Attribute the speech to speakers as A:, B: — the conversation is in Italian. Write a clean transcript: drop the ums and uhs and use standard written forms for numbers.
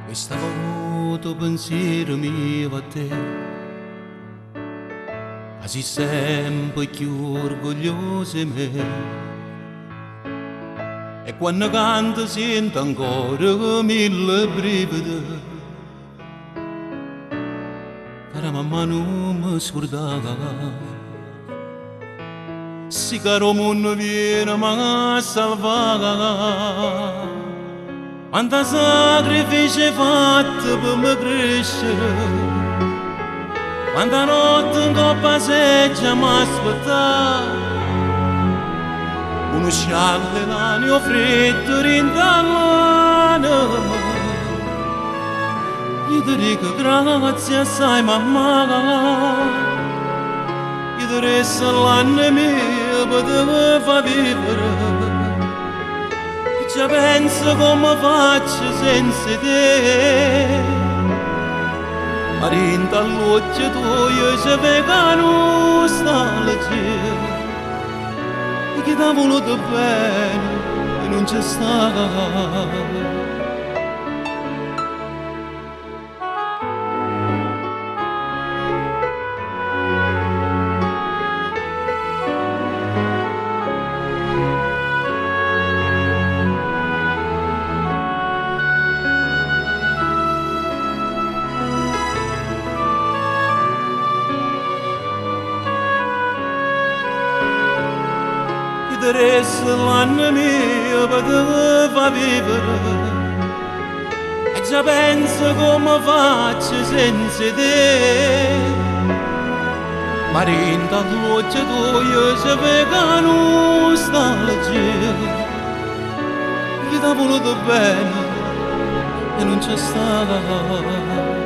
A: Questa volta pensiero mio a te, quasi sempre più orgoglioso di me. E quando canto sento ancora mille brividi, cara mamma non mi scordava. Si caro mondo viene a salvare. Quanta sacrifici fatto per me crescere, quanta notte in coppa seggia mi aspettare, uno scialle l'anio freddo rintallano. Io ti dico grazie assai mamma, io ti resto l'anno mio per te fa vivere. Ci penso come faccio senza te, ma all'occhio tuo ci vega nostalgia, e che t'ha voluto bene e non c'è sta. Resto l'anno mio per te fa vivere, e già penso come faccio senza te, ma all'occhio tuo ci vega nostalgia, che t'ha voluto bene e non c'è sta.